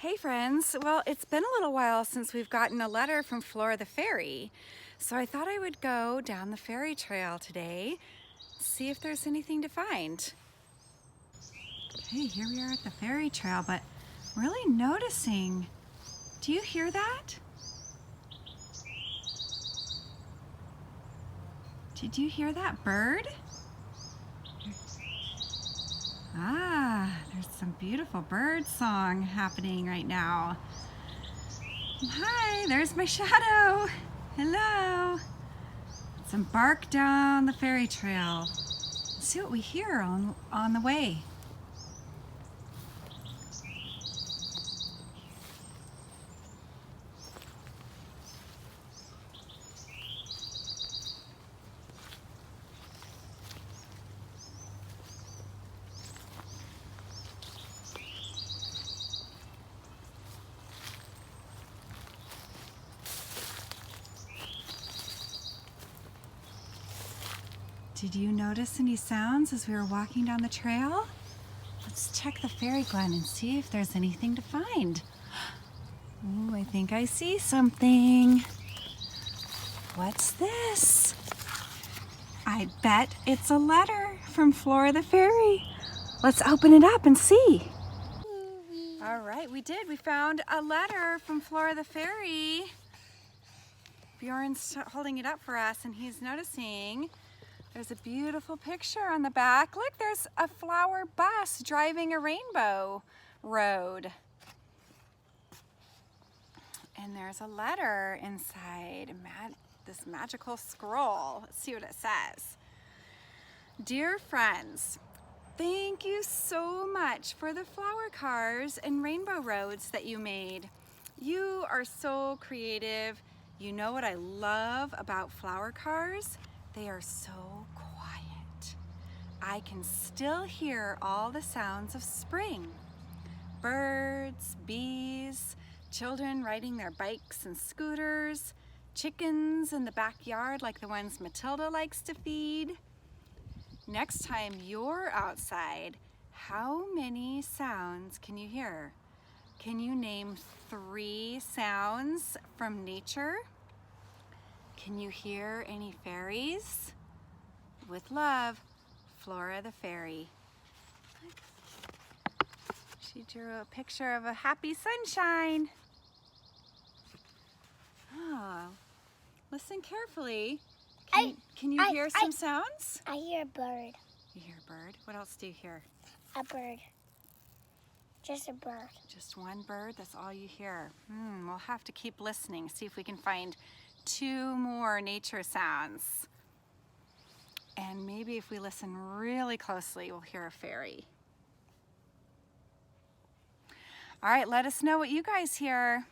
Hey friends, well it's been a little while since we've gotten a letter from Flora the Fairy, so I thought I would go down the fairy trail today, see if there's anything to find. Okay, here we are at the fairy trail, but really noticing, do you hear that? Did you hear that bird? There's some beautiful bird song happening right now. Hi, there's my shadow. Hello. Some bark down the fairy trail. Let's see what we hear on the way. Did you notice any sounds as we were walking down the trail? Let's check the fairy glen and see if there's anything to find. Ooh, I think I see something. What's this? I bet it's a letter from Flora the Fairy. Let's open it up and see. All right, we did. We found a letter from Flora the Fairy. Bjorn's holding it up for us and he's noticing there's a beautiful picture on the back. Look, there's a flower bus driving a rainbow road. And there's a letter inside, this magical scroll. Let's see what it says. Dear friends, thank you so much for the flower cars and rainbow roads that you made. You are so creative. You know what I love about flower cars? They are so quiet. I can still hear all the sounds of spring. Birds, bees, children riding their bikes and scooters, chickens in the backyard like the ones Matilda likes to feed. Next time you're outside, how many sounds can you hear? Can you name 3 sounds from nature? Can you hear any fairies? With love, Flora the Fairy. She drew a picture of a happy sunshine. Oh, listen carefully. Can you hear some sounds? I hear a bird. You hear a bird? What else do you hear? A bird. Just a bird. Just one bird? That's all you hear. We'll have to keep listening, see if we can find 2 more nature sounds. And maybe if we listen really closely, we'll hear a fairy. All right, let us know what you guys hear.